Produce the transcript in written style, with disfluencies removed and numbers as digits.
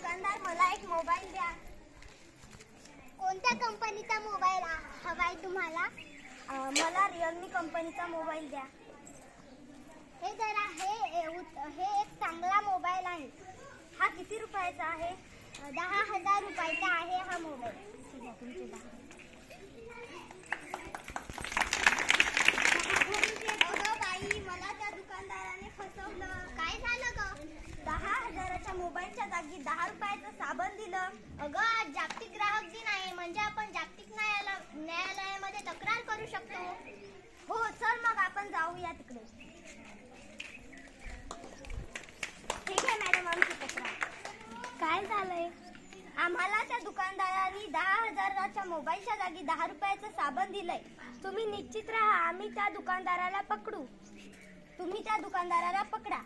दुकानदार, मला एक मोबाईल द्या. कोणत्या कंपनीचा मोबाईल हवाय तुम्हाला? मला रिअलमी कंपनीचा मोबाईल द्या. हे एक चांगला मोबाईल आहे. हा किती रुपयाचा आहे? 10,000 रुपयाचा आहे हा मोबाईल. अगं बाई, मला त्या दुकानदाराने फसवलं. काय झालं ग? 10,000च्या मोबाईलच्या जागी 10 रुपयाचं साबण दिलं. अगं, आज जागतिक ग्राहक दिन आहे, म्हणजे आपण जागतिक न्यायालयामध्ये तक्रार करू शकतो. हो, चल मग आपण जाऊया तिकडे. ठीक आहे मॅडम, आमची तक्रार. काय झालंय? आम्हाला त्या दुकानदारांनी 10,000च्या मोबाईलच्या जागी 10 रुपयाचं साबण दिलंय. तुम्ही निश्चित राहा, आम्ही त्या दुकानदाराला पकडू. तुम्ही त्या दुकानदाराला पकडा.